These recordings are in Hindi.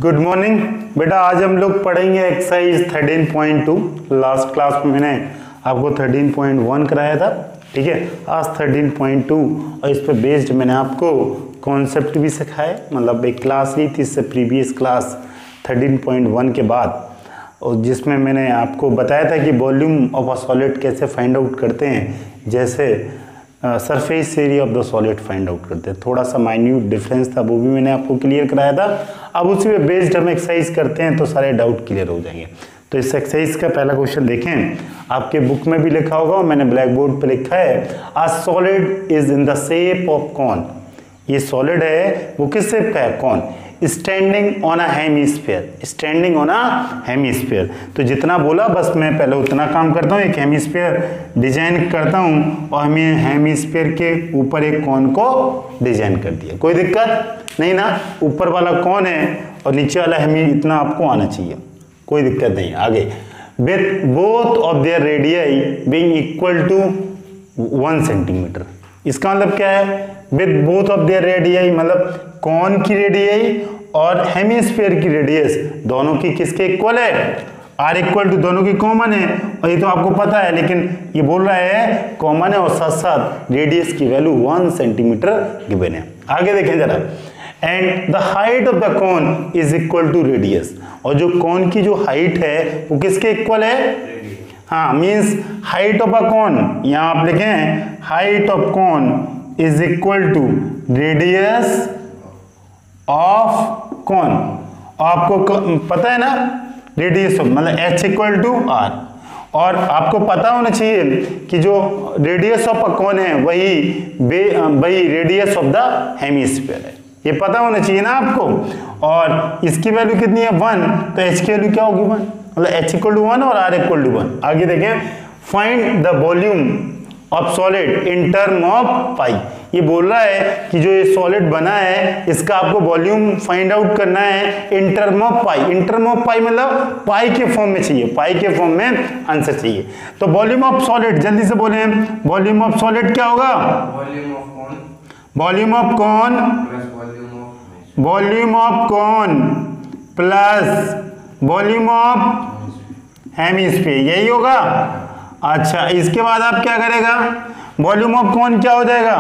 गुड मॉर्निंग बेटा। आज हम लोग पढ़ेंगे एक्सरसाइज 13.2। लास्ट क्लास में मैंने आपको 13.1 कराया था, ठीक है। आज 13.2 और इस पर बेस्ड मैंने आपको कॉन्सेप्ट भी सिखाया, मतलब एक क्लास ली थी इससे प्रीवियस क्लास 13.1 के बाद, और जिसमें मैंने आपको बताया था कि वॉल्यूम ऑफ अ सॉलिड कैसे फाइंड आउट करते हैं, जैसे surface area of the solid find out करते हैं। थोड़ा सा माइन्यूट डिफरेंस था, वो भी मैंने आपको क्लियर कराया था। अब उसी पे बेस्ड हम एक्सरसाइज करते हैं तो सारे डाउट क्लियर हो जाएंगे। तो इस एक्सरसाइज का पहला क्वेश्चन देखें, आपके बुक में भी लिखा होगा और मैंने ब्लैक बोर्ड पे लिखा है, a solid is in the shape of cone. ये सॉलिड है, वो किस शेप का है? Cone. Standing on a hemisphere, standing on a hemisphere. तो जितना बोला बस मैं पहले उतना काम करता हूँ, एक हेमीस्फीयर डिजाइन करता हूँ और हमें हेमीस्फीयर के ऊपर एक कॉन को डिजाइन कर दिया। कोई दिक्कत नहीं ना? ऊपर वाला कॉन है और नीचे वाला हेमी, इतना आपको आना चाहिए, कोई दिक्कत नहीं। आगे, with both of their radii being equal to 1 centimetre. इसका मतलब क्या है? With both of their radii मतलब कॉन की रेडियाई और हेमीस्फीयर की रेडियस दोनों की किसके इक्वल है? आर इक्वल टू, दोनों की कॉमन है। और ये तो आपको पता है, लेकिन ये बोल रहा है कॉमन है और साथ साथ रेडियस की वैल्यू 1 सेंटीमीटर गिवन है। आगे देखें जरा, and the height of the cone is equal to radius. और जो कॉन की जो हाइट है वो किसके इक्वल है? हाँ, means height of a cone, यहां आप लिखें height of cone is equal to radius of cone. आपको पता है ना रेडियस ऑफ मतलब h इक्वल टू आर, और आपको पता होना चाहिए कि जो रेडियस ऑफ अ कॉन है वही रेडियस ऑफ द हेमीस्फीयर है। ये पता होना चाहिए ना आपको। और इसकी वैल्यू कितनी है? 1, तो h की वैल्यू क्या होगी? 1, मतलब h इक्वल टू 1 और r इक्वल टू 1। आगे देखें, find the volume of solid in term of pi. ये बोल रहा है कि जो ये सॉलिड बना है इसका आपको वॉल्यूम फाइंड आउट करना है in term of pi. In term of pi मतलब पाई के फॉर्म में चाहिए, पाई के फॉर्म में आंसर चाहिए। तो वॉल्यूम ऑफ सॉलिड, जल्दी से बोले, वॉल्यूम ऑफ सॉलिड क्या होगा? Volume of cone, volume of cone plus volume of hemisphere, यही होगा। अच्छा, इसके बाद आप क्या करेगा? वॉल्यूम ऑफ कॉन क्या हो जाएगा?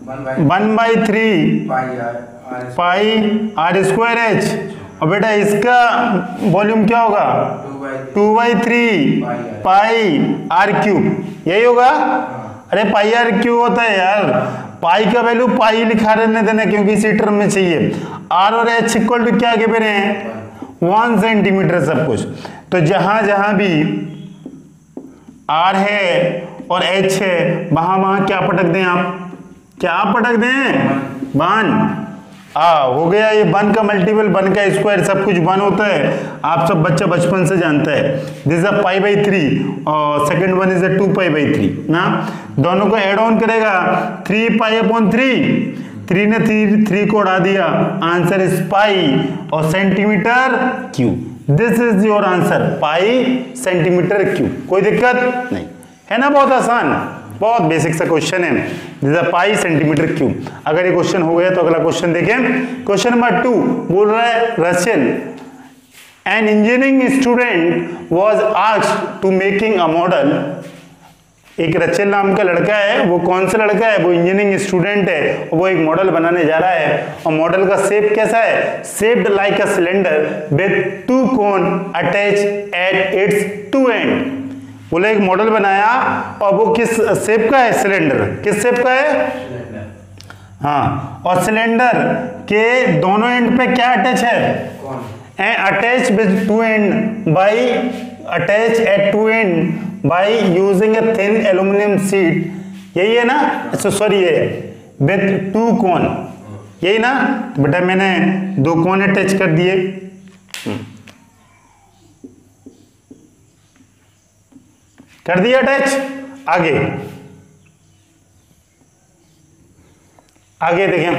1/3 पाई आर स्क्वायर एच। और बेटा इसका वॉल्यूम क्या होगा? 2/3 पाई आर क्यूब, यही होगा। अरे पाई आर क्यूब होता है यार, पाई का वैल्यू पाई लिखा रहने देना क्योंकि इसी टर्म में चाहिए। आर और एच इक्वल टू क्या गिवन है? 1 सेंटीमीटर सब कुछ। तो जहां जहां भी आर है और एच है वहां क्या पटक दें आप? क्या पटक दें? 1। हो गया। ये 1 का मल्टीपल, 1 का स्क्वायर, सब कुछ 1 होता है। आप सब बच्चा बचपन से जानता है। दिस इज अ π/3 और सेकंड वन इज अ 2π/3 ना। दोनों को ऐड ऑन करेगा 3π/3। 3 ने 3 को उड़ा दिया, आंसर इज पाई और centimetre cube. This is your answer, pi centimetre cube. कोई दिक्कत नहीं है ना? बहुत आसान, बहुत बेसिक सा क्वेश्चन है। This is pi centimetre cube. अगर ये क्वेश्चन हो गया तो अगला क्वेश्चन देखें। क्वेश्चन नंबर 2 बोल रहा है, Russell an engineering student was asked to making a model. एक रचेल नाम का लड़का है, वो कौन सा लड़का है? वो इंजीनियरिंग स्टूडेंट है, वो एक मॉडल बनाने जा रहा है। और मॉडल का शेप कैसा है? Shaped like a cylinder with 2 cone attach at its 2 and. बोले एक मॉडल बनाया और वो किस शेप का है? सिलेंडर। किस शेप का है? हाँ, और सिलेंडर के दोनों एंड पे क्या अटैच है? Attach with 2 and by attach eight 2 and by using a thin aluminium sheet. यही है ना? अच्छा सॉरी, ये विद 2 कोन, यही ना? तो बेटा मैंने 2 कोन अटैच कर दिए। कर दिया अटैच। आगे आगे देखें,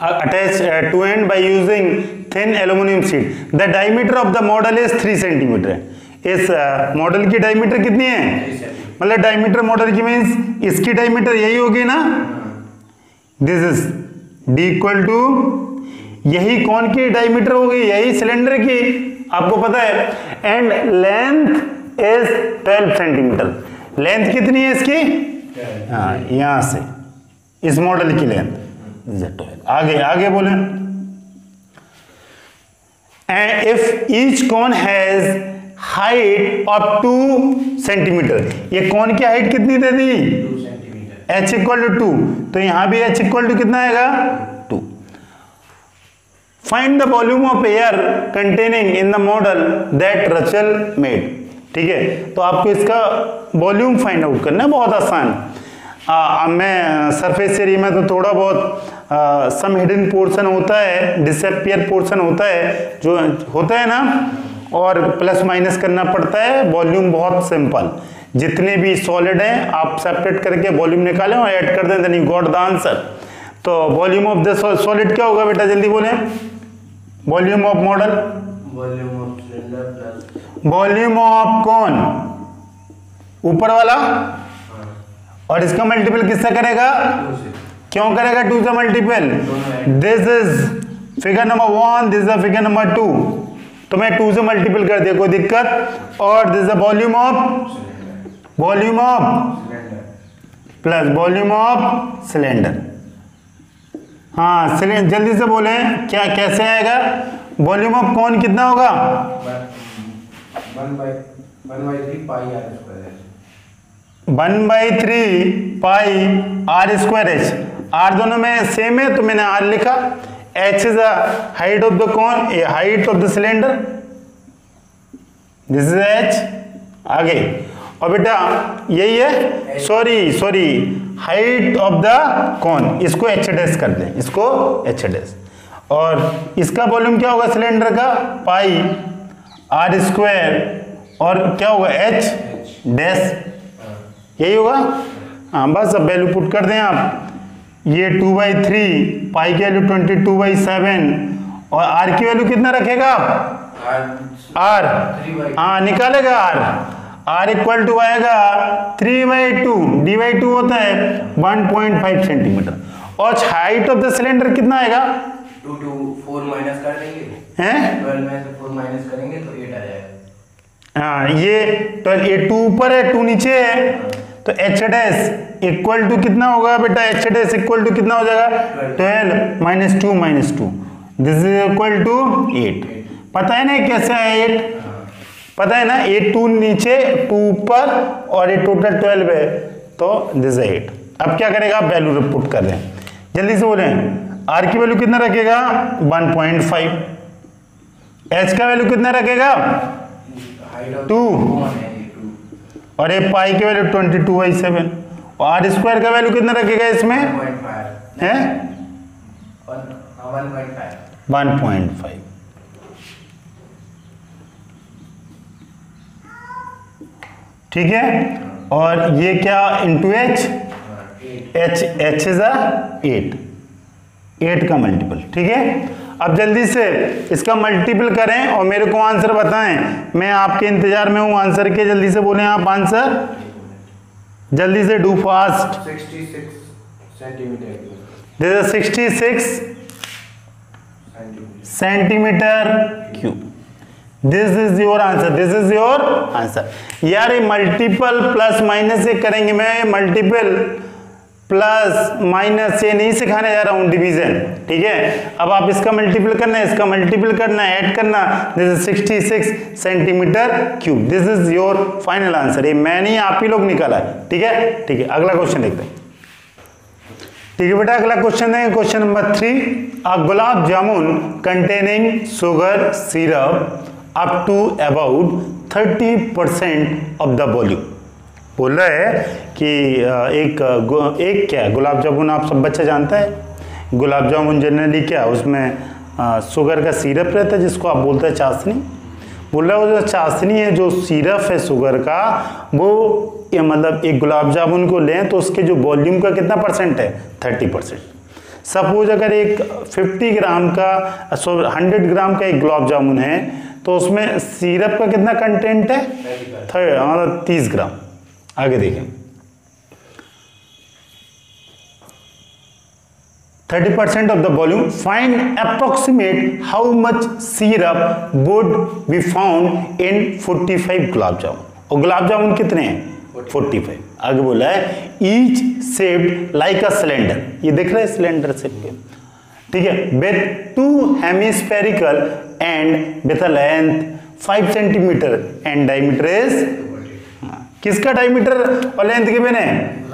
attach 2 and by using thin aluminium sheet. The diameter of the model is 3 centimetre. इस मॉडल की डायमीटर कितनी है? मतलब डायमीटर मॉडल की मीन्स इसकी डायमीटर यही होगी ना। This is D equal to यही कौन की डायमीटर होगी, यही सिलेंडर की, आपको पता है। And length is 12 centimetre. Length कितनी है इसकी, हाँ यहां से इस मॉडल की लेंथ 12। आगे आगे बोले, and if each cone has height of 2 centimetre, ये कौन की हाइट कितनी दे दी, 2 सेंटीमीटर, h इक्वल टू 2, तो यहां भी h इक्वल टू कितना आएगा, 2। Find the volume of air containing in the model that रचल मेड। ठीक है, तो आपको इसका वॉल्यूम फाइंड आउट करना है, बहुत आसान। मैं सरफेस एरिया में तो थोड़ा बहुत सम हिडन पोर्शन होता है, डिसअपियर पोर्शन होता है, जो होता है ना, और प्लस माइनस करना पड़ता है। वॉल्यूम बहुत सिंपल, जितने भी सॉलिड हैं आप सेपरेट करके वॉल्यूम निकालें और ऐड कर दें, then you got the answer. तो वॉल्यूम ऑफ द सॉलिड क्या होगा बेटा, जल्दी बोलें। Volume of model, volume of cylinder plus volume of cone, ऊपर वाला, और इसका मल्टीपल किससे करेगा, 2 से। क्यों करेगा 2 से multiple, this is figure number 1, this is figure number 2, तो मैं 2 से मल्टीपल कर दिया, कोई दिक्कत। और this is volume of cylinder plus volume of cylinder. हाँ सिलेंडर, जल्दी से बोले क्या कैसे आएगा, वॉल्यूम ऑफ कौन कितना होगा, 1/3 pi r square, 1/3 pi r square h. R दोनों में सेम है तो मैंने आर लिखा। H is the height of the cone, height of the cylinder, this is h. आगे, और बेटा यही है, सॉरी हाइट ऑफ द कौन, इसको एच डैश कर दें, इसको एच डैश। और इसका वॉल्यूम क्या होगा सिलेंडर का, पाई आर स्क्वायर, और क्या होगा एच डैश, यही होगा। हाँ बस अब वैल्यू पुट कर दें आप, ये 2/3, पाई की वैल्यू 22/7, और आर की वैल्यू कितना रखेगा आप, आर, हाँ निकालेगा आर इक्वल टू आएगा 3/2, d/2 होता है 1.5 सेंटीमीटर। और हाइट ऑफ द सिलेंडर कितना आएगा, 2 to 4 माइनस कर देंगे हैं, 12 में से 4 माइनस करेंगे तो 8 आ जाएगा। हाँ ये 12, ये 2 ऊपर है 2 नीचे है, तो एच डैश इक्वल टू कितना होगा बेटा, एच डैश इक्वल टू कितना हो जाएगा, 12 - 2 - 2, दिस इज इक्वल टू 8। पता है ना कैसे है 8, पता है ना, 8 2 नीचे 2 ऊपर, और ये टोटल 12 है, तो दिस इज 8। अब क्या करेगा, आप वैल्यू पुट कर दें, जल्दी से बोलें। आर की वैल्यू कितना रखेगा 1.5, एच का वैल्यू कितना रखेगा 2, और ये पाई की वैल्यू 22/7, और आर स्क्वायर का वैल्यू कितना रखेगा इसमें, 1.5 है 1.5। ठीक है, और ये क्या इंटू एच, एच इज 8 का मल्टीपल। ठीक है, अब जल्दी से इसका मल्टीपल करें और मेरे को आंसर बताएं, मैं आपके इंतजार में हूं आंसर के। जल्दी से बोलें आप आंसर, जल्दी से, do fast. 66 centimetre, this is 66 centimetre cube. This is your answer, this is your answer. यार ये मल्टीपल प्लस माइनस से करेंगे, मैं मल्टीपल प्लस माइनस ये नहीं सिखाने जा रहा हूं, डिवीजन। ठीक है, अब आप इसका मल्टीपल करना है, इसका मल्टीपल करना है, ऐड करना। This is 66 centimetre cube, this is your final answer. ये मैं नहीं, आप ही लोग निकाला है। ठीक है, ठीक है, अगला क्वेश्चन देखते हैं। ठीक है बेटा, अगला क्वेश्चन है question number 3। A gulab jamun containing sugar syrup up to about 30% of the volume. बोल रहा है कि एक क्या है, गुलाब जामुन आप सब बच्चा जानता है। गुलाब जामुन जनरली क्या, उसमें शुगर का सिरप रहता है, जिसको आप बोलते हैं चाशनी। बोल रहा है वो जो चाशनी है, जो सिरप है शुगर का, वो ये मतलब एक गुलाब जामुन को लें तो उसके जो वॉल्यूम का कितना परसेंट है, 30%। सपोज अगर एक 50 ग्राम का 100 ग्राम का एक गुलाब जामुन है, तो उसमें सिरप का कितना कंटेंट है, मतलब 30 ग्राम। आगे देखें, 30% of the volume, find approximate how much syrup would be found in 45 gulab jamun. और गुलाब जामुन कितने हैं? 45। आगे बोला है each shaped like a cylinder, ये दिख रहा है सिलेंडर शेप के, ठीक है, with 2 hemispherical and with a length 5 centimetre and diameter is, किसका डायमीटर और लेंथ गिवन है?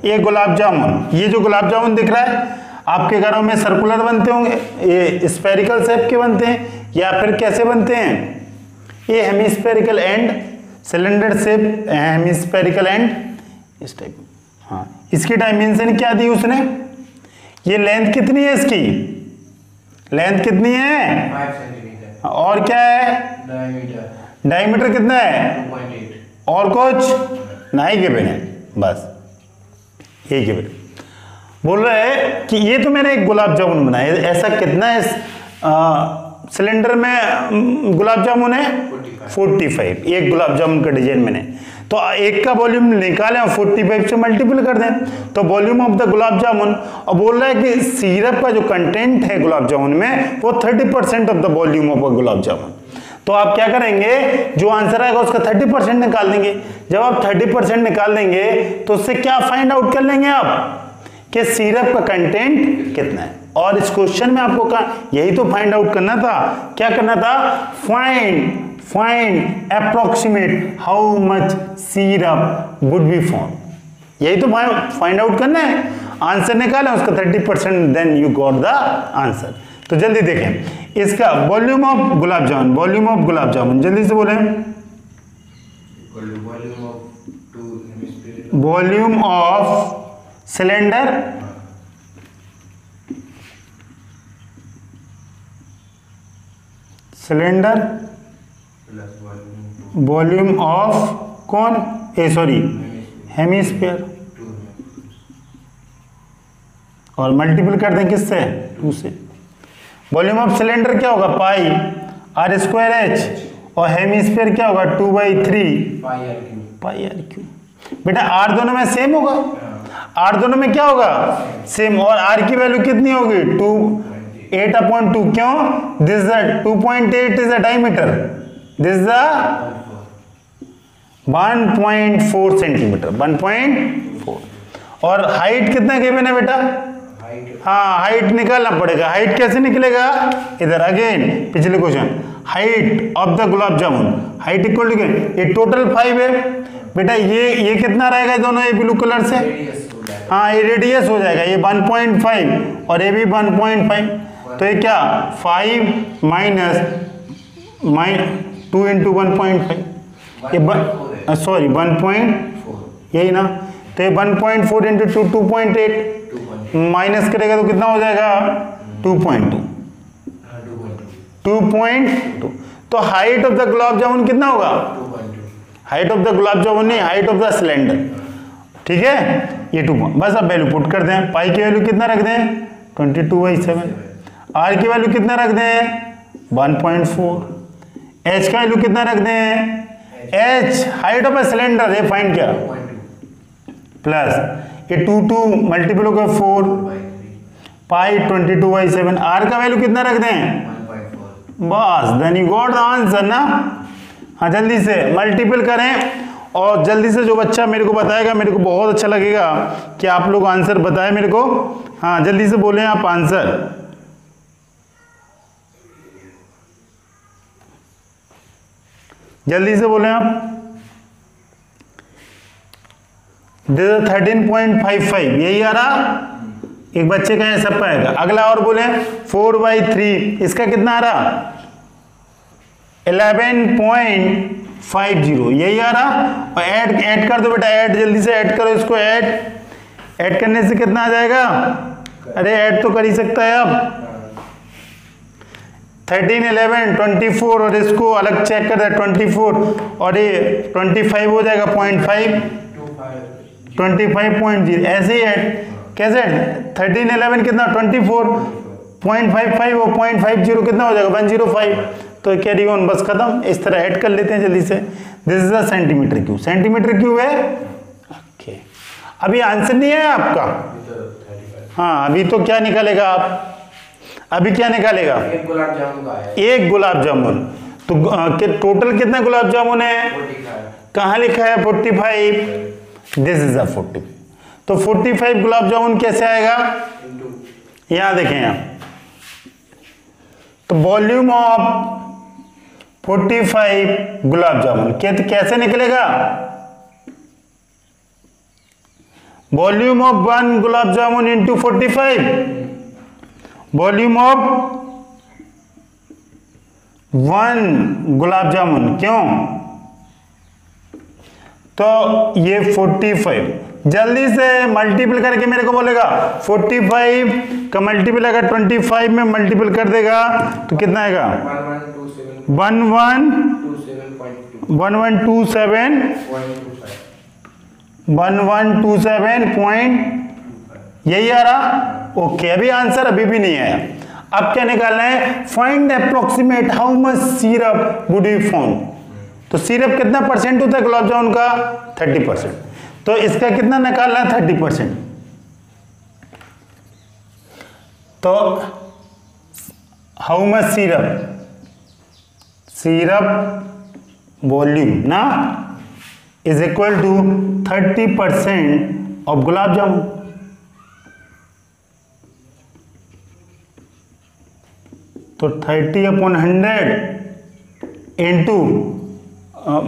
ये गुलाब जामुन। ये जो गुलाब जामुन दिख रहा है आपके घरों में सर्कुलर बनते होंगे, ये स्फेरिकल शेप के बनते हैं या फिर कैसे बनते हैं? ये hemispherical and cylinder shape, hemispherical and इस टाइप। हाँ, इसकी डायमेंशन क्या दी उसने? ये लेंथ कितनी है इसकी? लेंथ कितनी है? 5 सेंटीमीटर। और क्या है? डायमीटर। डायमीटर कितना है? 2.8। और कुछ नहीं गिवन है, बस यही गिवन। बोल रहे हैं कि ये तो मैंने एक गुलाब जामुन बनाया, ऐसा कितना है सिलेंडर में गुलाब जामुन है? 45। एक गुलाब जामुन का डिजाइन मैंने, तो एक का वॉल्यूम निकालें और 45 से मल्टीपल कर दें तो वॉल्यूम ऑफ द गुलाब जामुन। और बोल रहा है कि सिरप का जो कंटेंट है गुलाब जामुन में वो 30% of the volume of a gulab jamun. तो आप क्या करेंगे, जो आंसर आएगा उसका 30% निकाल देंगे। जब आप 30% निकाल देंगे तो उससे क्या फाइंड आउट कर लेंगे आप कि सिरप का कंटेंट कितना है। और इस क्वेश्चन में आपको यही तो फाइंड आउट करना था। क्या करना था? Find approximate how much syrup would be found, यही तो फाइंड आउट करना है। आंसर निकालें उसका 30%, then you got the answer. तो जल्दी देखें इसका volume of gulab jamun, volume of gulab jamun जल्दी से बोले। Volume of cylinder cylinder volume of cone, hemisphere, और मल्टीपल कर दें किससे? 2 से। वॉल्यूम ऑफ सिलेंडर क्या होगा? पाई r²h, और हेमिस्फीयर क्या होगा? 2/3 पाई r क्यू। बेटा r दोनों में सेम होगा, r दोनों में क्या होगा? सेम। और r की वैल्यू कितनी होगी? 8/2। क्यों? This the 2.8 is the diameter, this the 1.4 centimetre, 1.4। और हाइट कितना गिवन है बेटा? हाँ, हाइट निकालना पड़ेगा। हाइट कैसे निकलेगा? इधर अगेन पिछले question, height of the gulab jamun, height equal to, ये टोटल 5 है बेटा। ये कितना रहेगा दोनों, ये ब्लू कलर से? हाँ, ये रेडियस हो जाएगा, ये 1.5 और ये भी 1.5। तो ये क्या 5 माइनस 2 इंटू 1.5, ये 1.4, यही ना। तो ये 1.4 इंटू 2 2.8 माइनस करेगा तो कितना हो जाएगा? 2.2। तो हाइट ऑफ द गुलाब जामुन कितना होगा? 2.2। हाइट ऑफ द गुलाब जामुन नहीं, हाइट ऑफ द सिलेंडर, ठीक है। ये 2, बस अब वैल्यू पुट कर दें। पाई की वैल्यू कितना रख दें? 22/7। आर की वैल्यू कितना रख दें? 1.4। एच का वैल्यू कितना रख दें? H height of a cylinder है, फाइंड किया, प्लस ये 2 मल्टीपल हो गया 4 पाई 22/7। आर का वैल्यू कितना रख दें? 1.4। बस, then you got the answer ना। हाँ, जल्दी से मल्टीपल करें और जल्दी से जो बच्चा मेरे को बताएगा मेरे को बहुत अच्छा लगेगा कि आप लोग आंसर बताएं मेरे को। हाँ, जल्दी से बोलें आप आंसर। जल्दी से बोलें आप। दिस 13.55, यही आ रहा, एक बच्चे का ऐसा पाएगा। अगला और बोले 4/3, इसका कितना आ रहा? 11.50, यही आ रहा। और ऐड कर दो बेटा, ऐड जल्दी से ऐड करो इसको। ऐड करने से कितना आ जाएगा? अरे ऐड तो कर ही सकता है अब। 13, 11, 24 और इसको अलग चेक कर दे 24 और ये 25 हो जाएगा 0.5, 25.0 ऐसे ही ऐड। कैसे? 13, 11 कितना? 24, 0.55 और 0.50 कितना हो जाएगा? 105। तो कैरी ऑन, बस खत्म। इस तरह ऐड कर लेते हैं जल्दी से। This is a centimetre cube, centimetre cube है। ओके, अभी आंसर नहीं है आपका? हाँ अभी तो क्या निकालेगा आप, अभी क्या निकालेगा, एक गुलाब जामुन का है, एक गुलाब जामुन। तो टोटल कितना गुलाब जामुन है, 45 कहाँ लिखा है 45, दिस इज अ 40। तो 45 गुलाब जामुन कैसे आएगा, इंटू यहां देखें यहां, तो वॉल्यूम ऑफ 45 गुलाब जामुन कैसे निकलेगा, volume of 1 gulab jamun into 45, volume of 1 gulab jamun, क्यों, तो ये 45, जल्दी से मल्टीपल करके मेरे को बोलेगा 45 का मल्टीपल अगर 25 में मल्टीपल कर देगा तो कितना आएगा, 1127 यही आ रहा। ओके अभी आंसर अभी भी नहीं आया। अब क्या निकालना है, find approximate how much syrup would you found. तो सिरप कितना परसेंट होता है गुलाब जामुन का, 30%। तो इसका कितना निकालना है, 30%। तो हाउ मच सिरप वॉल्यूम ना is equal to 30% of gulab jamun. तो 30/100 इंटू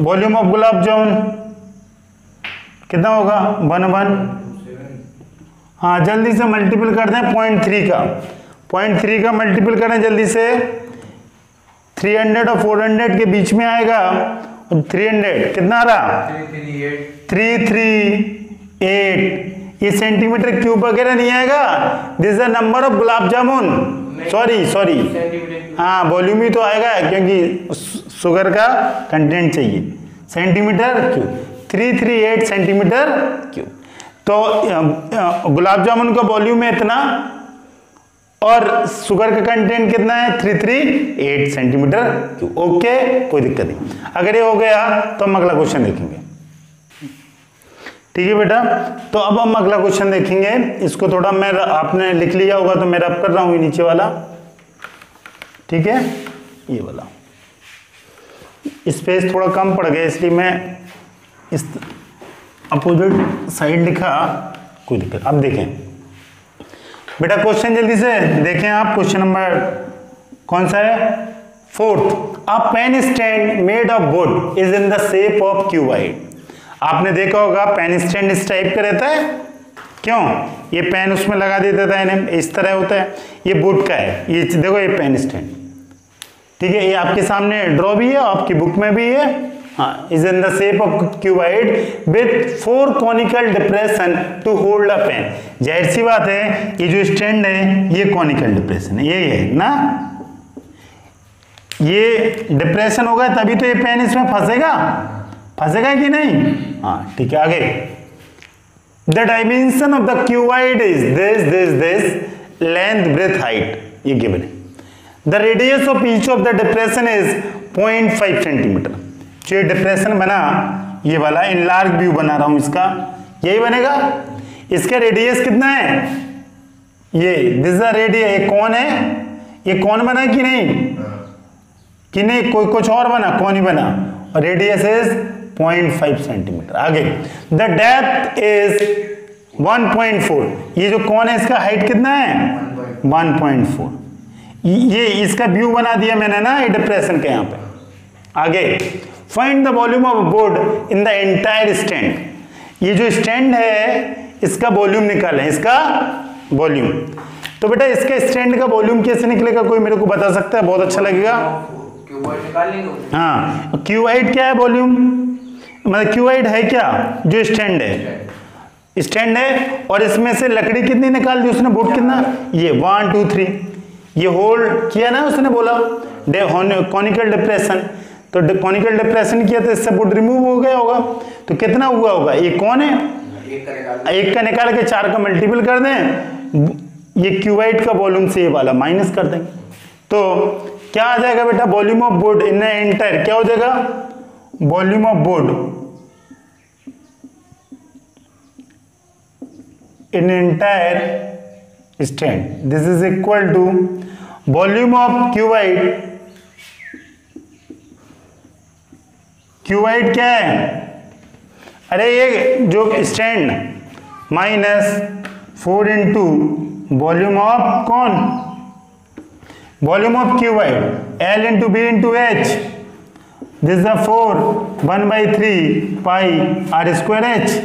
वॉल्यूम ऑफ गुलाब जामुन कितना होगा, 1 हाँ जल्दी से मल्टीपल कर दें 0.3 का, 0.3 का मल्टीपल करें जल्दी से, 300 और 400 के बीच में आएगा। 300 कितना आ रहा, 338। ये सेंटीमीटर क्यूब वगैरह नहीं आएगा, this is the number of gulab jamun, sorry हाँ वॉल्यूम ही तो आएगा क्योंकि शुगर का कंटेंट चाहिए, सेंटीमीटर क्यूब, 338 सेंटीमीटर क्यूब। तो गुलाब जामुन का वॉल्यूम है इतना और शुगर का कंटेंट कितना है, 338 सेंटीमीटर क्यूब। ओके कोई दिक्कत नहीं। अगर ये हो गया तो हम अगला क्वेश्चन देखेंगे। ठीक है बेटा, तो अब हम अगला क्वेश्चन देखेंगे। इसको थोड़ा मैं, आपने लिख लिया होगा तो मैं रब कर रहा हूं नीचे वाला, ठीक है, ये वाला स्पेस थोड़ा कम पड़ गया इसलिए मैं इस अपोजिट साइड लिखा, कोई दिक्कत। अब देखें बेटा क्वेश्चन जल्दी से देखें आप, क्वेश्चन नंबर कौन सा है, 4th। A pen stand made of wood is in the shape of cuboid. आपने देखा होगा पेन स्टैंड इस टाइप का रहता है, क्यों, ये पेन उसमें लगा देता था इन्हें, इस तरह होता है, ये वुड का है, ये देखो ये पेन स्टैंड, ठीक है, ये आपके सामने ड्रॉ भी है, आपकी बुक में भी है, हाँ, is in the shape of cuboid with 4 conical depression to hold a pen. जाहिर सी बात है ये जो स्टैंड है ये कॉनिकल डिप्रेशन है, ये है ना, ये डिप्रेशन होगा तभी तो ये पेन इसमें फंसेगा कि नहीं, हाँ ठीक है। आगे, the dimension of the cuboid is this length breadth height, ये गिवन है। The radius of each of the depression is 0.5 centimetre. जो ये डिप्रेशन बना, ये वाला इनलार्ज व्यू बना रहा हूं इसका, यही बनेगा। इसका रेडियस कितना है, ये दिस द रेडियस, ये कौन है, ये कौन बना कि नहीं कोई कुछ और बना, कौन ही बना, और रेडियस इज 0.5 सेंटीमीटर। आगे, द डेप्थ इज 1.4। ये जो कौन है इसका हाइट कितना है, 1.4। ये इसका व्यू बना दिया मैंने ना, ये डिप्रेशन के यहाँ पे। आगे, find the volume of board in the entire stand. ये जो स्टैंड है इसका वॉल्यूम निकालें, इसका वॉल्यूम। तो बेटा इसके स्टैंड का वॉल्यूम कैसे निकलेगा, कोई मेरे को बता सकता है, बहुत अच्छा लगेगा। हाँ, क्यूबॉइड क्या है वॉल्यूम, मतलब क्यूबॉइड है क्या, जो स्टैंड है और इसमें से लकड़ी कितनी निकाल दी उसने, बोर्ड कितना, ये 1 2 3, ये होल्ड किया ना उसने, बोला कॉनिकल डिप्रेशन, तो कॉनिकल डिप्रेशन किया तो इससे बोर्ड रिमूव हो गया होगा, तो कितना हुआ होगा, ये कौन है, एक का निकाल के 4 का मल्टीपल कर दें, ये क्यूबॉइड का वॉल्यूम से ये वाला माइनस कर देंगे, तो क्या आ जाएगा बेटा, volume of board in entire क्या हो जाएगा, volume of board in entire strand, this is equal to volume of cuboid, cuboid क्या है, अरे ये जो strand, minus 4 into volume of cone, volume of cuboid, L into B into h, this is 4 1/3 pi r square h,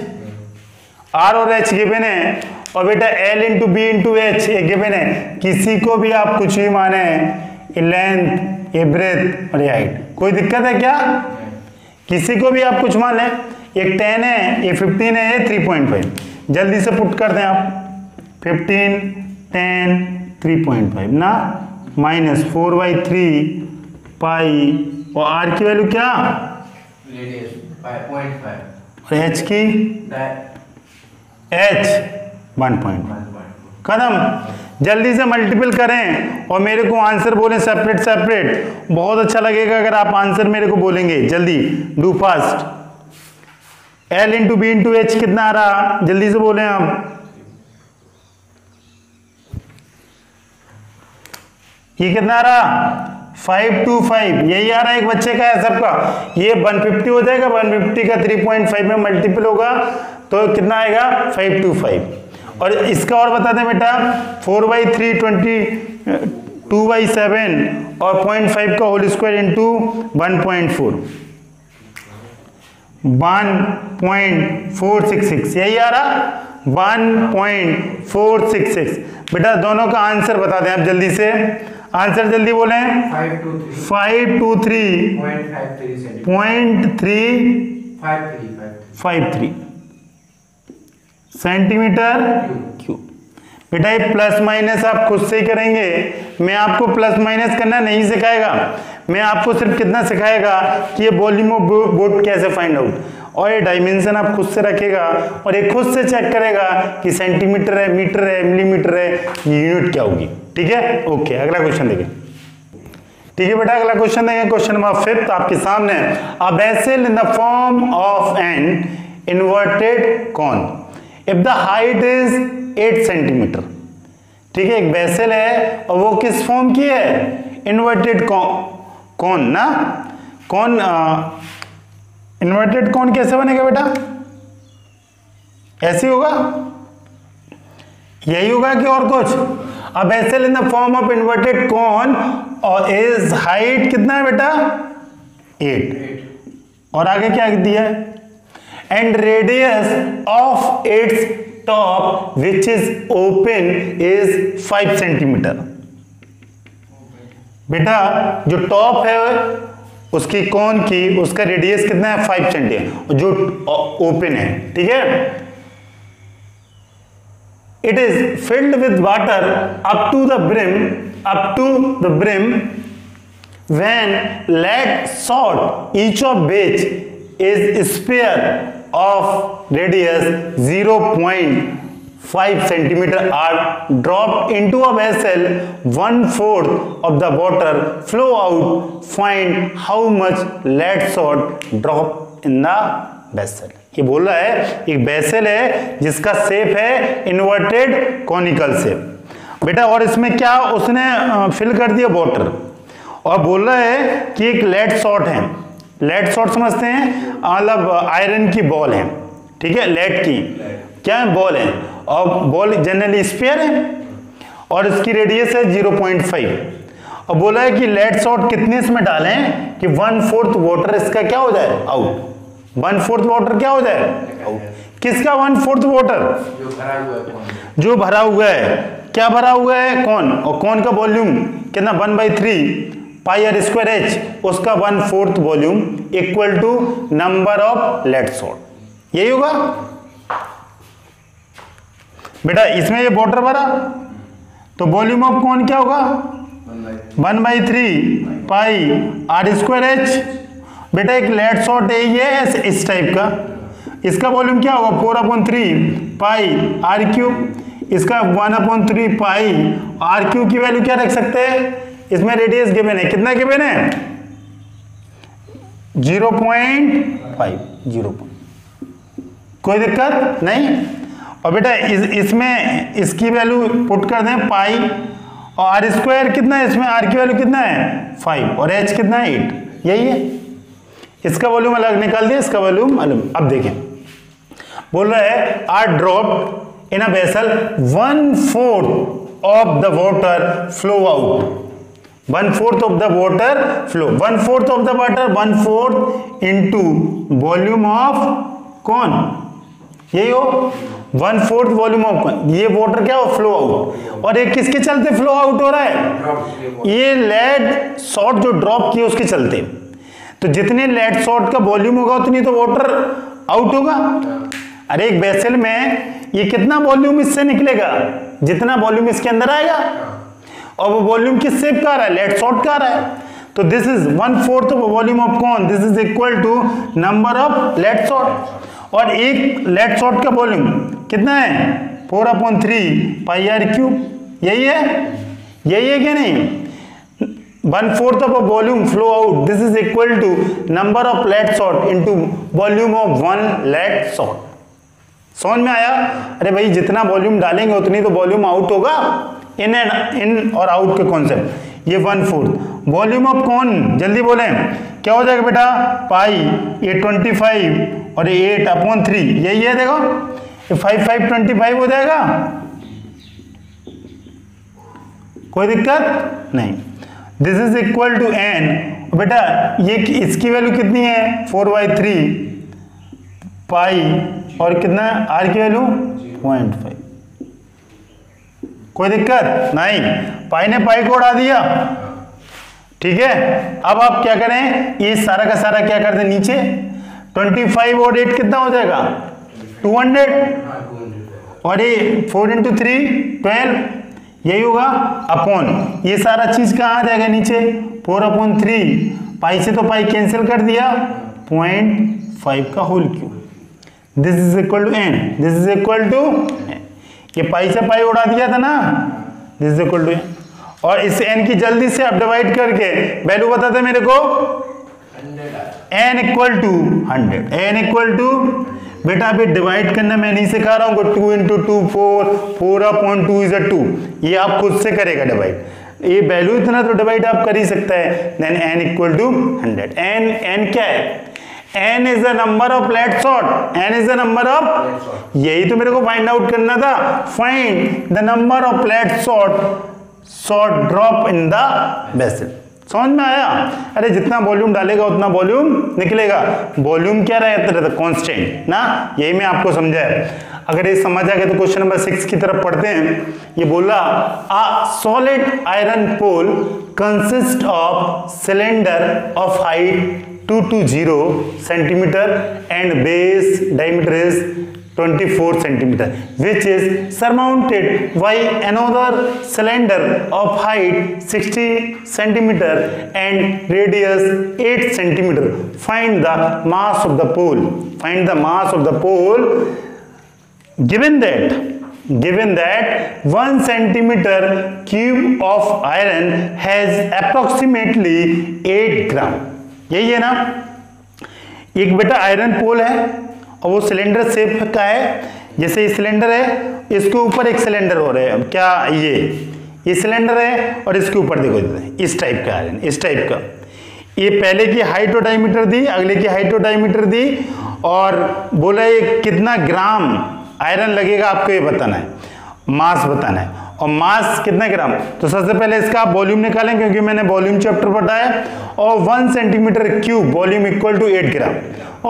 r और एच गिवन है, और बेटा L into B into h ये गिवन है, किसी को भी आप कुछ भी माने, ये लेंथ, ये ब्रेथ और ये हाइट, कोई दिक्कत है क्या, किसी को भी आप कुछ मान लें, एक 10 है, ये 15 है, ये 3.5, जल्दी से पुट कर दें आप, 15 10 3.5 ना, माइनस 4/3 पाई, और आर की वैल्यू क्या, रेडियस 5.5 और एच की, एच 1.5, खत्म। जल्दी से मल्टीपल करें और मेरे को आंसर बोलें सेपरेट सेपरेट, बहुत अच्छा लगेगा अगर आप आंसर मेरे को बोलेंगे, जल्दी do fast. L into B into H कितना आ रहा, जल्दी से बोलें आप, ये कितना आ रहा, 525, यही आ रहा है, एक बच्चे का है सबका, ये 150 हो जाएगा, 150 का 3.5 में मल्टीपल होगा तो कितना आएगा 525, और इसका और बता दें बेटा, 4/3 22/7 और 0.5 का होल स्क्वायर इंटू 1.4 1.466, यही आ रहा 1.466। बेटा दोनों का आंसर बता दें आप जल्दी से, आंसर जल्दी बोलें, 523.353 सेंटीमीटर क्यूब। बेटा ये प्लस माइनस आप खुद से ही करेंगे, मैं आपको प्लस माइनस करना नहीं सिखाएगा, मैं आपको सिर्फ कितना सिखाएगा कि ये वॉल्यूम ऑफ बोट कैसे फाइंड आउट, और ये डायमेंशन आप खुद से रखेगा और ये खुद से चेक करेगा कि सेंटीमीटर है, मीटर है, मिलीमीटर है, यूनिट क्या होगी, ठीक है। ओके, अगला क्वेश्चन देखें। ठीक है बेटा, अगला क्वेश्चन देखें, क्वेश्चन नंबर 5 आपके सामने, a vessel in the form of an inverted cone if the height is 8 centimetre. ठीक है, एक वेसल है और वो किस फॉर्म की है, इन्वर्टेड कॉन ना, कॉन, इन्वर्टेड कॉन कैसे बनेगा बेटा, ऐसे होगा, यही होगा कि और कुछ, a vessel in the form of inverted cone और इज हाइट कितना है बेटा 8, और आगे क्या दिया है, and radius of its top which is open is 5 centimetre. बेटा जो टॉप है उसकी कौन की, उसका रेडियस कितना है 5 सेंटीमीटर, जो ओपन है, ठीक है। It is filled with water up to the brim when lead salt each of which is sphere of radius 0.5 centimeter are dropped into a vessel, 1/4 of the water flow out. Find how much lead salt drop in the vessel. ये बोल रहा है एक वेसल है जिसका शेप है इन्वर्टेड कॉनिकल शेप बेटा, और इसमें क्या उसने फिल कर दिया वाटर, और बोल रहा है कि एक लेड सॉल्ट है, लेड सॉल्ट समझते हैं, मतलब आयरन की बॉल है, ठीक है, लेड की क्या है बॉल है, और बॉल जनरली स्फीयर है और इसकी रेडियस है 0.5, और बोला है कि लेड सॉल्ट कितने इसमें डालें कि 1/4 वाटर इसका क्या हो जाए आउट, 1/4 वाटर क्या हो जाए आउट, किसका 1/4 वाटर, जो भरा हुआ है, क्या भरा हुआ है कौन, और कौन का वॉल्यूम कितना 1/3 पाई आर स्क्वायर एच, उसका 1/4 volume equal to number of lead salt, यही होगा बेटा। इसमें ये वाटर भरा तो वॉल्यूम ऑफ कौन क्या होगा 1/3 पाई आर स्क्वायर एच। बेटा एक लेड सॉल्ट है ये इस टाइप का, इसका वॉल्यूम क्या होगा 4/3 पाई आर क्यूब, इसका 1/3 पाई आर क्यूब की वैल्यू क्या रख सकते हैं, इसमें रेडियस गिवन है, कितना गिवन है 0.5, कोई दिक्कत नहीं। और बेटा इसमें इसकी वैल्यू पुट कर दें पाई, और आर स्क्वायर कितना है इसमें, आर की वैल्यू कितना है 5 और एच कितना है 8, यही है। इसका वॉल्यूम अलग निकाल दिया, इसका वॉल्यूम अलग। अब देखें बोल रहा है are dropped in a vessel 1/4 of the water flow out, 1/4 of the water flow, 1/4 of the water 1/4 into volume of cone, यही हो 1/4 वॉल्यूम ऑफ, ये वाटर क्या हो फ्लो आउट, और ये किसके चलते फ्लो आउट हो रहा है, ये लेड शॉट जो ड्रॉप किए उसके चलते। तो जितने लेड शॉट का वॉल्यूम होगा उतनी तो वाटर आउट होगा। अरे एक वेसल में ये कितना वॉल्यूम इससे निकलेगा, जितना वॉल्यूम इसके अंदर आएगा, और वो वॉल्यूम किस शेप का आ रहा है, लेड शॉट का आ रहा है। तो this is 1/4 of volume of cone, this is equal to number of lead shot, और एक लेड शॉट का वॉल्यूम कितना है 4/3 पाई आर क्यूब, यही है क्या नहीं, 1/4 of volume flow out, this is equal to number of lead shot into volume of 1 lead shot. समझ में आया? अरे भाई जितना वॉल्यूम डालेंगे उतनी तो वॉल्यूम आउट होगा, इन और आउट के कॉन्सेप्ट। ये 1/4 वॉल्यूम ऑफ कौन, जल्दी बोलें क्या हो जाएगा बेटा, पाई ये 25 और ये 8/3, यही है। देखो ये 5 5 25 हो जाएगा, कोई दिक्कत नहीं। This is equal to N, बेटा ये इसकी वैल्यू कितनी है 4/3 पाई, और कितना आर की वैल्यू 0.5, कोई दिक्कत नहीं, पाई ने पाई को उड़ा दिया, ठीक है। अब आप क्या करें, ये सारा का सारा क्या कर दें नीचे, 25 और 8 कितना हो जाएगा 200, और ये 4 × 3 12, यही होगा अपॉन, ये सारा चीज कहाँ आ जाएगा नीचे 4/3, पाई से तो पाई कैंसिल कर दिया, 0.5 का whole cube, this is equal to N, this is equal to, ये पाई से पाई उड़ा दिया था ना, this is equal to N, और इस एन की जल्दी से आप डिवाइड करके वैल्यू बताते मेरे को, n equal to 100, n equal to, बेटा अभी डिवाइड करना मैं नहीं सिखा रहा हूँ, 2 × 2 4, 4/2 इज 2, ये आप खुद से करेगा डिवाइड, ये वैल्यू इतना तो डिवाइड आप कर ही सकता है। Then n equal to 100, n क्या है, n is the number of lead shot, n is the number of, यही तो मेरे को फाइंड आउट करना था, find the number of lead shot drop in the vessel. समझ में आया? अरे जितना वॉल्यूम डालेगा उतना वॉल्यूम निकलेगा, वॉल्यूम क्या रहता है कांस्टेंट ना, यही मैं आपको समझाया। अगर ये समझ आ गया तो क्वेश्चन नंबर 6 की तरफ पढ़ते हैं। ये बोला a solid iron pole consist of cylinder of height 220 centimeter and base diameter is 24 centimeter, which is surmounted by another cylinder of height 60 centimeter and radius 8 centimeter. Find the mass of the pole. Find the mass of the pole. Given that 1 centimeter cube of iron has approximately 8 gram. यही है ना, एक बेटा आयरन पोल है और वो सिलेंडर शेप का है, जैसे ये सिलेंडर है, इसके ऊपर एक सिलेंडर हो रहा है, क्या ये सिलेंडर है और इसके ऊपर देखो इस टाइप का आयरन, इस टाइप का, ये पहले की हाइट और डायमीटर दी, अगले की हाइट और डायमीटर दी, और बोला ये कितना ग्राम आयरन लगेगा आपको ये बताना है, मास बताना है, और मास कितना ग्राम। तो सबसे पहले इसका आप वॉल्यूम निकालें क्योंकि मैंने वॉल्यूम चैप्टर बताया, और 1 centimetre cube volume equal to 8 gram,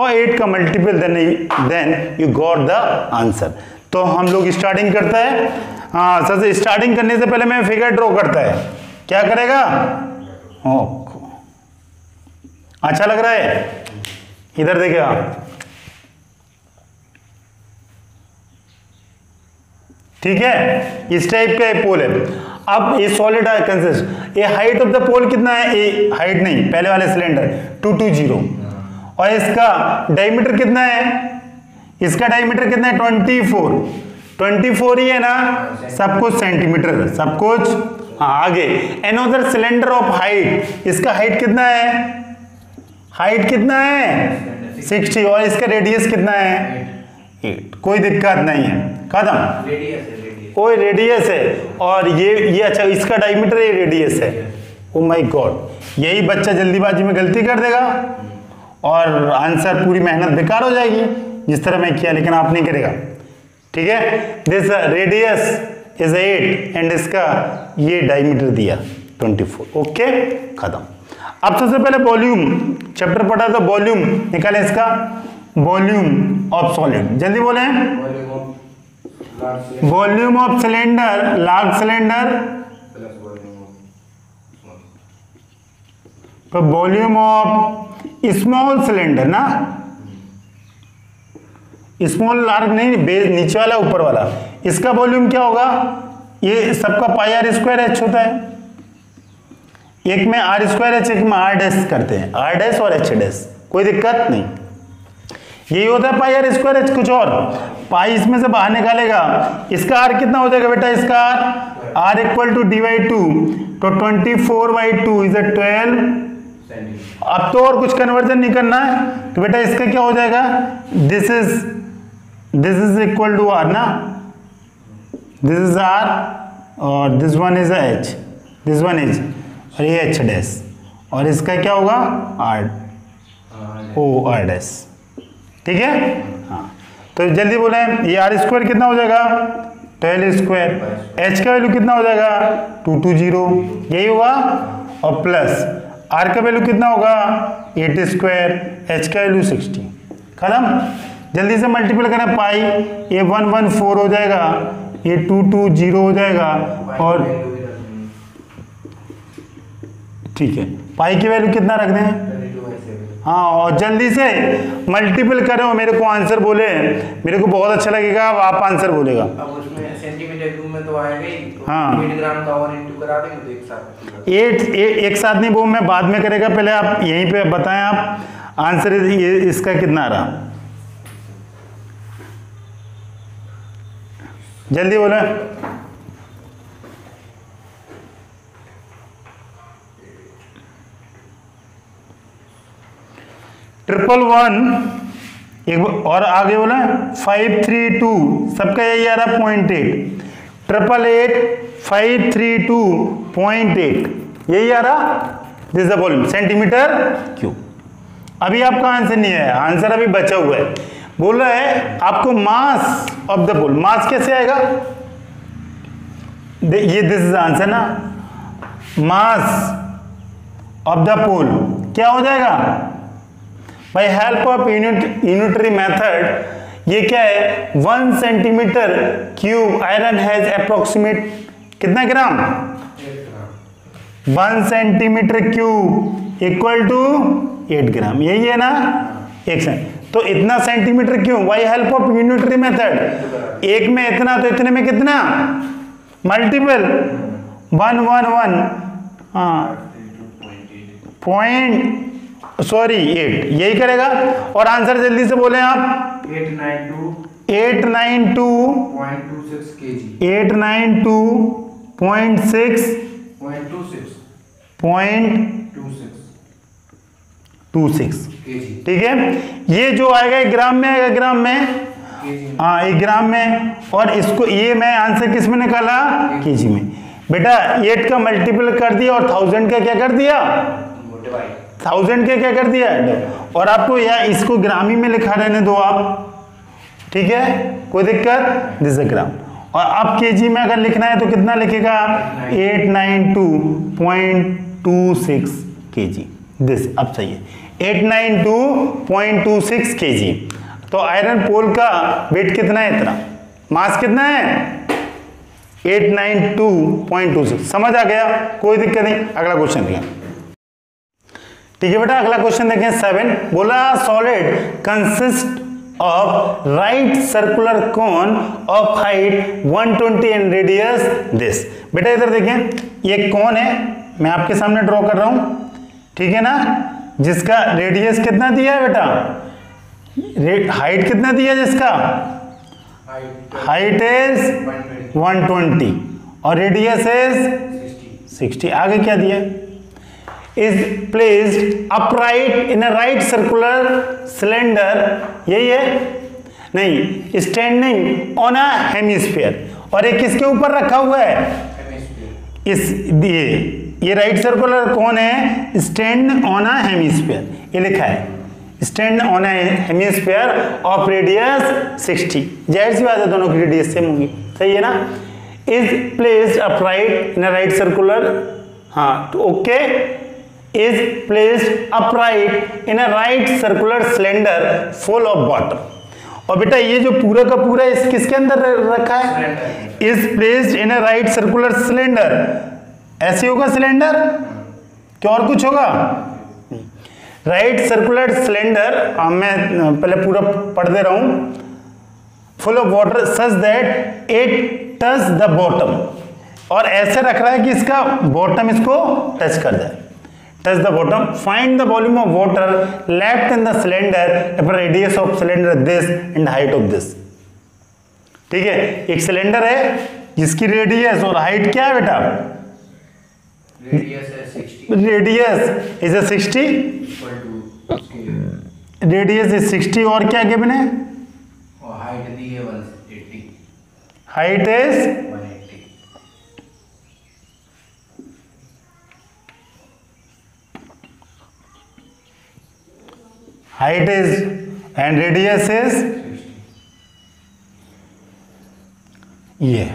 और 8 का multiple, then you got the answer. तो हम लोग स्टार्टिंग करता है, हाँ सबसे स्टार्टिंग करने से पहले मैं फिगर ड्रॉ करता है, क्या करेगा, अच्छा लग रहा है, इधर देखिएगा, ठीक है, इस टाइप का पोल है। अब ये सॉलिड कंसिस्ट, ये हाइट ऑफ द पोल कितना है, ये हाइट नहीं, पहले वाले सिलेंडर 220, और इसका डायमीटर कितना है, इसका डायमीटर कितना है 24 ही है ना, सब कुछ सेंटीमीटर, सब कुछ, हाँ आगे एनोदर सिलेंडर ऑफ हाइट, इसका हाइट कितना है, 60, और इसका रेडियस कितना है 8, कोई दिक्कत नहीं है, खत्म। रेडियस है, रेडियस। कोई रेडियस है और ये अच्छा इसका डायमीटर ये रेडियस है। ओ माय गॉड, यही बच्चा जल्दीबाजी में गलती कर देगा और आंसर पूरी मेहनत बेकार हो जाएगी, जिस तरह मैं किया, लेकिन आप नहीं करेगा। ठीक है, दिस रेडियस इज 8 एंड इसका ये डायमीटर दिया 24। ओके, खत्म। अब सबसे पहले वॉल्यूम चैप्टर पढ़ा तो वॉल्यूम निकालें इसका, वॉल्यूम ऑफ सॉलिड, जल्दी बोले। Volume of cylinder, large cylinder तो वॉल्यूम ऑफ स्मॉल सिलेंडर ना, स्मॉल लार्ज नहीं, बेस नीचे वाला ऊपर वाला, इसका वॉल्यूम क्या होगा, ये सबका पाई आर स्क्वायर एच होता है, एक में आर स्क्वायर एच, एक में आर डैश करते हैं, आर डैश और एच डैश, कोई दिक्कत नहीं, यही होता है पाई आर स्क्वायर एच। कुछ और पाई इसमें से बाहर निकालेगा, इसका आर कितना हो जाएगा बेटा, इसका आर इक्वल टू डी/2, तो 24/2 इज 12। अब तो और कुछ कन्वर्जन नहीं करना है, तो बेटा इसका क्या हो जाएगा, this is equal to R ना, दिस इज आर और this one is H, this one is, और ये एच डैश, और इसका क्या होगा आर, ओ आर डैश। ठीक है, हाँ, तो जल्दी बोले, ये आर स्क्वायर कितना हो जाएगा 12 स्क्वायर, एच का वैल्यू कितना हो जाएगा 220, यही होगा, और प्लस आर का वैल्यू कितना होगा 8 स्क्वायर, एच का वैल्यू 60, खत्म। जल्दी से मल्टीपल करें, पाई ये 114 हो जाएगा, ये 220 हो जाएगा, और ठीक है, पाई की वैल्यू कितना रख दें, हाँ, और जल्दी से मल्टीपल करो, मेरे को आंसर बोले, मेरे को बहुत अच्छा लगेगा, अब आप आंसर बोलेगा। अब उसमें सेंटीमीटर क्यूब में तो आएगा ही, तो हाँ, 8 ग्राम का और इनटू करा देंगे तो एक साथ। एक साथ नहीं, वो मैं बाद में करेगा, पहले आप यहीं पे बताएं आप आंसर ये इसका कितना आ रहा, जल्दी बोले। ट्रिपल वन, एक और आगे बोला 532, सबका यही आ रहा 0.8, 888 532.8, यही आ रहा, this is the volume centimetre cube. अभी आपका आंसर नहीं है, आंसर अभी बचा हुआ है। बोल रहा है आपको मास ऑफ द पोल, मास कैसे आएगा, ये दिस इज आंसर ना, मास ऑफ द पोल क्या हो जाएगा, by help of unitary method, ये क्या है 1 centimetre cube iron has approximate कितना gram, 1 centimetre cube equal to 8 gram, यही है ना, एक सेंट, तो इतना centimetre cube by help of unitary method, एक में इतना तो इतने में कितना, मल्टीपल 111 8, यही करेगा। और आंसर जल्दी से बोले आप, 892.26 kg, 892.26 ठीक है, ये जो आएगा ग्राम में आएगा, ग्राम में, हाँ, 1 ग्राम में, और इसको ये मैं आंसर किस में निकाला, केजी में। बेटा 8 का मल्टीपल कर दिया और 1000 का क्या कर दिया, 1000 के क्या कर दिया, और आपको या इसको ग्रामी में लिखा रहने दो आप, ठीक है, कोई दिक्कत, दिस ग्राम। और अब केजी में अगर लिखना है तो कितना लिखेगा, 892.26 केजी, दिस अब सही है, 892.26 केजी। तो आयरन पोल का वेट कितना है, इतना, मास कितना है 892.26, समझ आ गया, कोई दिक्कत नहीं। अगला क्वेश्चन देखें, ठीक है बेटा, अगला क्वेश्चन देखें 7, बोला solid consist of right circular cone of height 120 and radius this. बेटा इधर देखें, ये कोन है, मैं आपके सामने ड्रॉ कर रहा हूं, ठीक है ना, जिसका रेडियस कितना दिया है बेटा, हाइट कितना दिया है, जिसका हाइट इज 120 और रेडियस इज 60। आगे क्या दिया, is placed upright in a right circular cylinder, यही है नहीं, स्टैंडिंग ऑन अ हेमिस्फीयर, और ये किसके ऊपर रखा हुआ है? हेमिस्फीयर। इस ये राइट सर्कुलर कौन है? स्टैंड ऑन अ हेमिस्फीयर, ये लिखा है stand on a hemisphere of radius 60। जाहिर सी बात है दोनों की रेडियस सेम होंगी, सही है ना। Is placed upright in a right circular, हाँ तो okay, is placed upright in a right circular cylinder full of water. और बेटा ये जो पूरा का पूरा इस किसके अंदर रखा है? Is placed in a right circular cylinder, ऐसे होगा सिलेंडर, क्या और कुछ होगा? राइट सर्कुलर सिलेंडर, मैं पहले पूरा पढ़ दे रहा हूं, full of water such that it touch the bottom, और ऐसे रख रहा है कि इसका बॉटम इसको टच कर जाए, touch the bottom. Find the volume of water left in the cylinder if radius of cylinder this and height of this. ठीक है, एक सिलेंडर है जिसकी रेडियस और हाइट क्या है बेटा? रेडियस है 60, रेडियस इज 60, इक्वल टू उसकी रेडियस इज 60, और क्या गिवन है? और हाइट दी है 180, height is 180। Height is and radius is 60। ये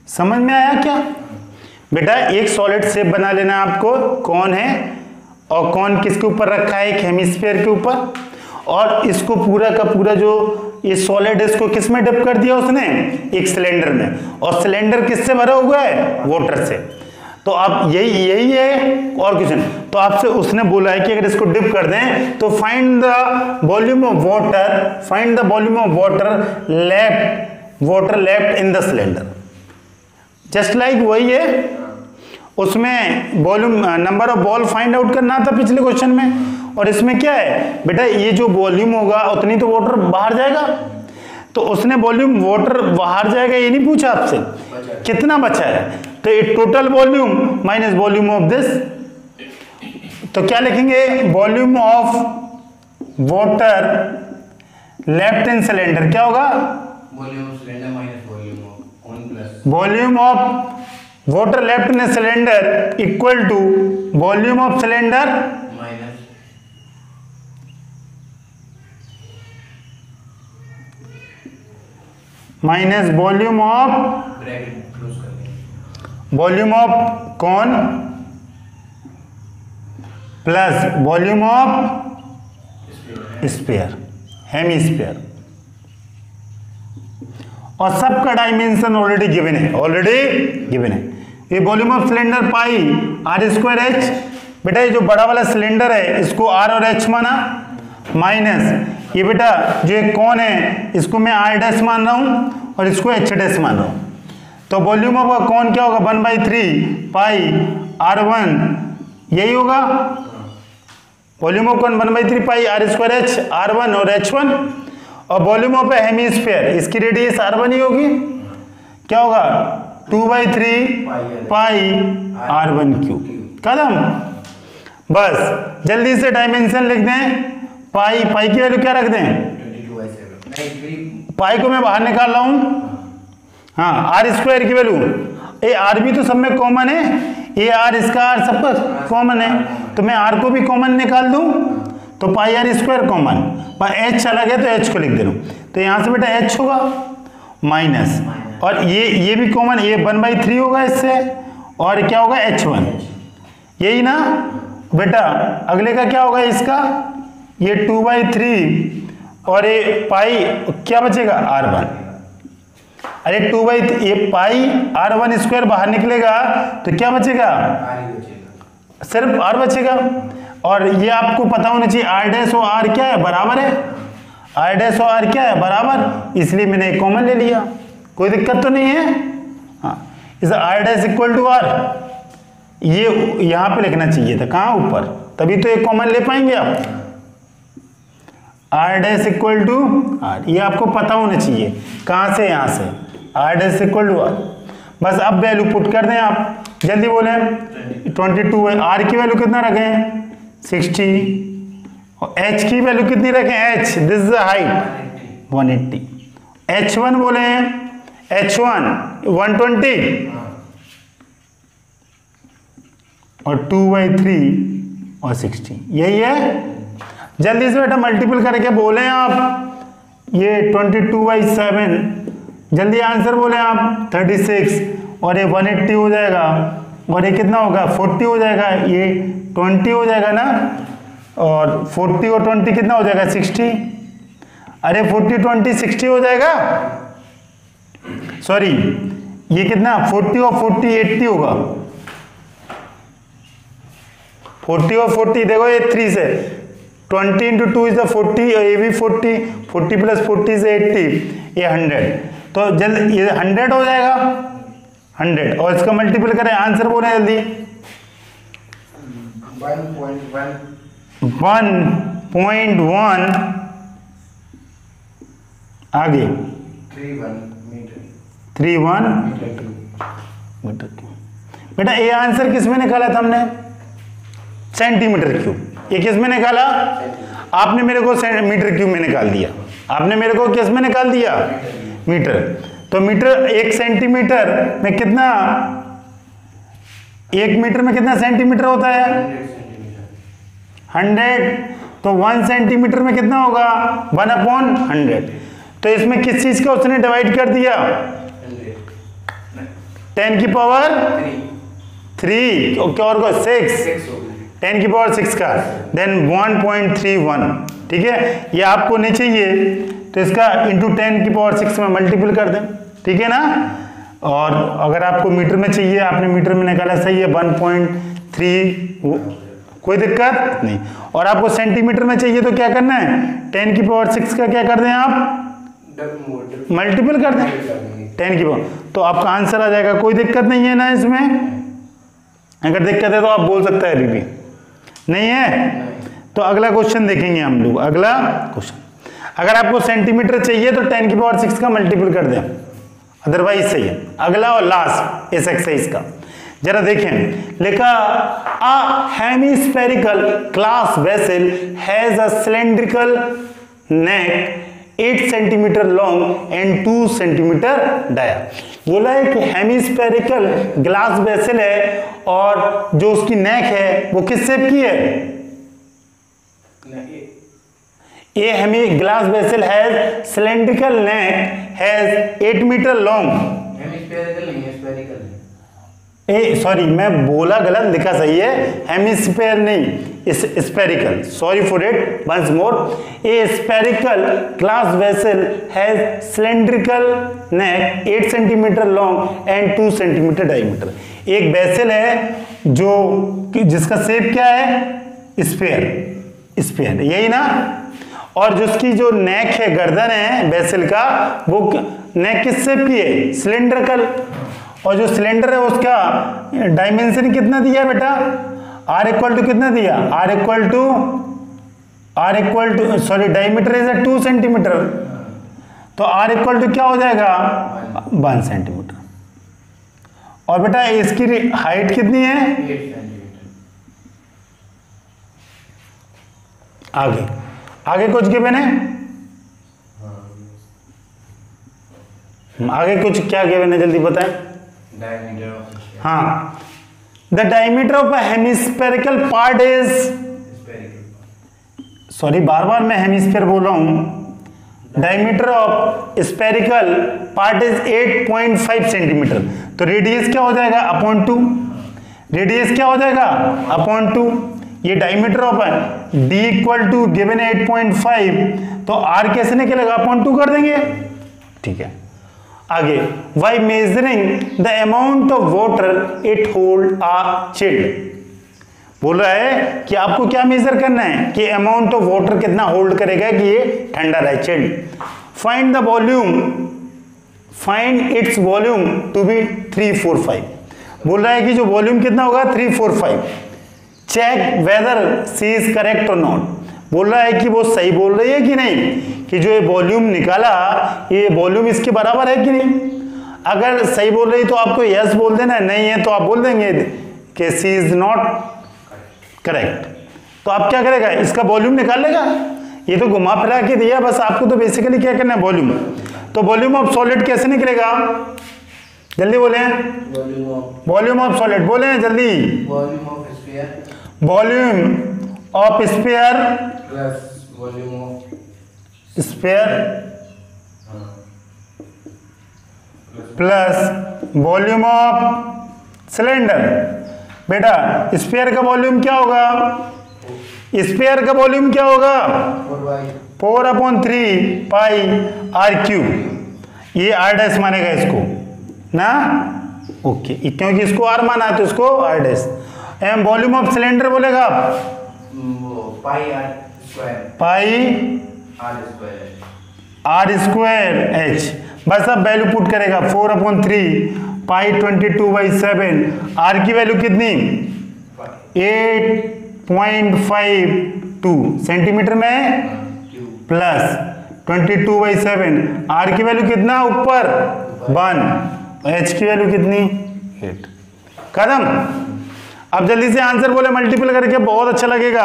समझ में आया क्या बेटा? एक सॉलिड शेप बना लेना आपको, कौन है और कौन किसके ऊपर रखा है? एक हेमिस्फीयर के ऊपर, और इसको पूरा का पूरा जो ये सॉलिड है इसको किस में डिप कर दिया उसने? एक सिलेंडर में, और सिलेंडर किससे भरा हुआ है? वाटर से। तो आप यही है और कुछ नहीं। तो आपसे उसने बोला है कि अगर इसको डिप कर दें तो find the volume of water, find the volume of water left in the cylinder. Just like वही है, उसमें volume number of ball find out करना था पिछले क्वेश्चन में, और इसमें क्या है बेटा? ये जो वॉल्यूम होगा उतनी तो वाटर बाहर जाएगा, तो उसने वॉल्यूम वाटर बाहर जाएगा ये नहीं पूछा आपसे, कितना बचा है? तो ये total volume minus volume of this, तो क्या लिखेंगे? Volume of water left in cylinder क्या होगा? Volume of cylinder minus volume of on plus volume of water left in cylinder equal to volume of cylinder minus minus volume of bracket close कर देंगे, volume of cone plus volume of sphere, hemisphere. और सबका डायमेंशन ऑलरेडी गिवन है, ऑलरेडी गिवन है। ये volume of cylinder pi r square H, बेटा ये जो बड़ा वाला सिलेंडर है इसको आर और एच माना, माइनस ये बेटा जो एक कौन है इसको मैं आर डैश मान रहा हूं और इसको एच डैश मान रहा हूं। तो वॉल्यूम ऑफ कौन क्या होगा? 1/3 पाई R1, यही होगा वॉल्यूम ऑफ कौन? 1/3 pi r square H, R1 और H1। और वॉल्यूम ऑफ हेमिस्फीयर, इसकी रेडियस R1 ही होगी, क्या होगा? 2/3 पाई R1 क्यूब। कदम बस जल्दी से डायमेंशन लिख दें। पाई की वैल्यू क्या रख दें? 22/7। पाई को मैं बाहर निकाल रहा हूं, हाँ आर स्क्वायर की वैल्यू, ये आर भी तो सब में कॉमन है, ये आर इसका आर सबका कॉमन है, तो मैं आर को भी कॉमन निकाल दूं तो पाई आर स्क्वायर कॉमन, एच अलग है तो एच को लिख दे रहा हूं। तो यहां से बेटा एच होगा माइनस, और ये भी कॉमन, ये 1/3 होगा इससे, और क्या होगा? H1, यही ना बेटा। अगले का क्या होगा? इसका ये 2/3 और ये पाई क्या बचेगा? R1। अरे 2/3 ये पाई R1 स्क्वायर बाहर निकलेगा तो क्या बचेगा? सिर्फ R बचेगा। और ये आपको पता होना चाहिए R डैश और R क्या है? बराबर है। R डैश और R क्या है? बराबर, इसलिए मैंने कॉमन ले लिया, कोई दिक्कत तो नहीं है। हाँ, इस R dash equal to R, ये यहां पे लिखना चाहिए था, कहां? ऊपर, तभी तो ये कॉमन ले पाएंगे आप। R dash equal to R, ये आपको पता होना चाहिए, कहां से? यहां से R dash equal to R। बस अब वैल्यू पुट कर दें आप, जल्दी बोले। 22 है, R की वैल्यू कितना रखें? 60, और H की वैल्यू कितनी रखें? H, this is the height, 180। H1 बोले हैं, H1 120 और 2/3 और 60, यही है। जल्दी से बेटा मल्टीपल करके बोले आप, ये 22/7, जल्दी आंसर बोले आप 36, और ये 180 हो जाएगा, और ये कितना होगा 40 हो जाएगा, ये 20 हो जाएगा ना, और 40 और 20 कितना हो जाएगा 60। अरे 40 20 60 हो जाएगा, सॉरी ये कितना 40 और 40 80 होगा, 40 और 40 देखो ये 3 से 20 इंटू 2 इज 40, और ये भी 40, 40 प्लस 40 से 80, ये 100, तो जल्द ये 100 हो जाएगा 100, और इसका मल्टीपल करें, आंसर बोले जल्दी। 1.1 आगे 31 मीटर क्यूब। बेटा ये आंसर किस में निकाला था हमने, सेंटीमीटर क्यूब। ये किस में निकाला, आपने मेरे को मीटर क्यूब में निकाल दिया, आपने मेरे को किस में निकाल दिया, मीटर। तो मीटर 1 सेंटीमीटर में कितना, 1 मीटर में कितना सेंटीमीटर होता है 100, तो 1 सेंटीमीटर में कितना होगा 1/100। तो इसमें किस चीज का उसने डिवाइड कर दिया, 10 की पावर 3 और 6, 10 की पावर 6 का, देन 1.31, ठीक है। ये आपको नहीं चाहिए तो इसका इंटू 10 की पावर 6 में मल्टीपल कर दें, ठीक है ना। और अगर आपको मीटर में चाहिए, आपने मीटर में निकाला, सही है 1.3, कोई दिक्कत नहीं। और आपको सेंटीमीटर में चाहिए तो क्या करना है, 10 की पावर 6 का क्या कर दें आप, मल्टीपल कर दें 10 की पावर, तो आपका आंसर आ जाएगा। कोई दिक्कत नहीं है ना इसमें, अगर दिक्कत है तो आप बोल सकते हैं, अभी भी नहीं है तो अगला क्वेश्चन देखेंगे हम लोग। अगला क्वेश्चन, अगर आपको सेंटीमीटर चाहिए तो 10 की पावर 6 का मल्टीपल कर दें, अदरवाइज सही है। अगला और लास्ट इस एक्सरसाइज का जरा देखें, लिखा a hemispherical glass vessel has a cylindrical neck 8 centimetre long and 2 centimetre dia. बोला है कि हेमिस्फेरिकल ग्लास वेसल है और जो उसकी नेक है वो किस शेप की है, ये hemi glass vessel has cylindrical neck has 8 metre long, hemispherical नहीं स्फेरिकल है, सॉरी मैं बोला गलत, लिखा सही है, हेमिस्फेयर नहीं spherical, sorry for it once more. A spherical glass vessel has cylindrical neck 8 centimetre long and 2 centimetre diameter. एक वेसल है जो जिसका शेप क्या है, स्फेयर, स्फेयर यही ना, और जिसकी जो नेक है, गर्दन है वेसल का, वो नेक किस शेप की है, सिलेंड्रिकल, और जो सिलेंडर है उसका डायमेंशन कितना दिया है बेटा, R इक्वल टू कितना दिया, R equal to sorry diameter is 2 centimetre, तो R इक्वल टू क्या हो जाएगा 1 सेंटीमीटर। और बेटा इसकी हाइट कितनी है, 8 सेंटीमीटर। आगे आगे कुछ गिवन है, आगे कुछ क्या गिवन है जल्दी बताएं। Diameter of the sphere. हाँ, the diameter of a hemispherical part is, Spherical. Sorry बार बार मैं हेमिस्फेयर बोल रहा हूं, diameter of spherical part is 8.5 centimetre, तो रेडियस क्या हो जाएगा अपॉन 2, रेडियस क्या हो जाएगा अपॉन 2, ये diameter of d equal to given 8.5, तो r कैसे निकलेगा अपॉन 2 कर देंगे, ठीक है। आगे, by measuring the amount of water it hold a chilled, बोल रहा है कि आपको क्या मेजर करना है कि अमाउंट ऑफ वाटर कितना होल्ड करेगा कि ये ठंडा रहे, chilled. Find the volume, find its volume to be 345, बोल रहा है कि जो वॉल्यूम कितना होगा 345। Check whether she is correct और नॉट, बोल रहा है कि वो सही बोल रही है कि नहीं, कि जो ये वॉल्यूम निकाला ये वॉल्यूम इसके बराबर है कि नहीं। अगर सही बोल रही तो आपको यस बोल देना, नहीं है तो आप बोल देंगे कि सी इज नॉट करेक्ट। तो आप क्या करेगा, इसका वॉल्यूम निकाल लेगा, ये तो घुमा फिरा के दिया, बस आपको तो बेसिकली क्या करना है, वॉल्यूम। तो वॉल्यूम ऑफ सॉलिड कैसे निकलेगा, जल्दी बोले, वॉल्यूम ऑफ सॉलिड बोले जल्दी, volume of sphere volume of sphere plus volume of sphere plus volume of cylinder. बेटा स्फीयर का वॉल्यूम क्या होगा, स्फीयर का वॉल्यूम क्या होगा, 4/3 पाई आर क्यूब। ये आर डैश मानेगा इसको ना, ओके, क्योंकि इसको आर माना है तो इसको r dash. M volume of cylinder बोलेगा pi r square, pi r square h. बस अब वैल्यू पुट करेगा 4/3 पाई 22/7। आर की वैल्यू कितनी 8.52 सेंटीमीटर में प्लस 22/7। आर की वैल्यू कितना ऊपर 1, एच की वैल्यू कितनी 8। खत्म। अब जल्दी से आंसर बोले मल्टीपल करके, बहुत अच्छा लगेगा।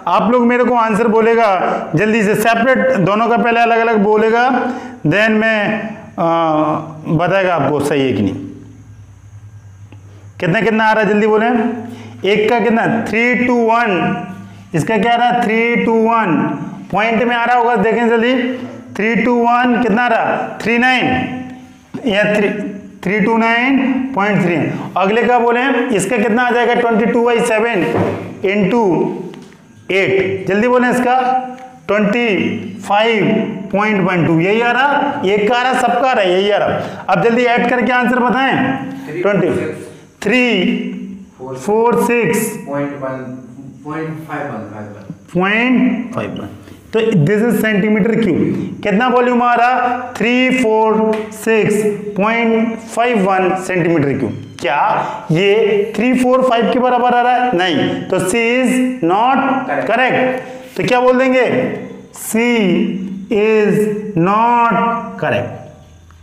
आप लोग मेरे को आंसर बोलेगा जल्दी से, सेपरेट दोनों का पहले अलग अलग बोलेगा, देन मैं बताएगा आपको सही है कि नहीं। कितना कितना आ रहा है जल्दी बोले, एक का कितना 3 to 1, इसका क्या आ रहा है 3 to 1 पॉइंट में आ रहा होगा, देखें जल्दी 3 to 1 कितना आ रहा 39 या 329.3। अगले का बोले इसका कितना आ जाएगा 22/7 इंटू 8, जल्दी बोले इसका 25.12, यही आ रहा, एक का आ रहा सबका आ रहा है, यही आ रहा। अब जल्दी ऐड करके आंसर बताएं 346.51 तो दिस इज सेंटीमीटर क्यूब। कितना वॉल्यूम आ रहा 346.51 सेंटीमीटर क्यूब। क्या ये 345 के बराबर आ रहा है, नहीं, तो सी इज नॉट करेक्ट। तो क्या बोल देंगे सी इज नॉट करेक्ट।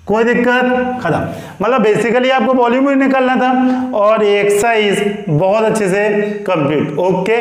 कोई दिक्कत, खत्म। मतलब बेसिकली आपको वॉल्यूम ही निकालना था और एक्सरसाइज बहुत अच्छे से कंप्लीट। ओके।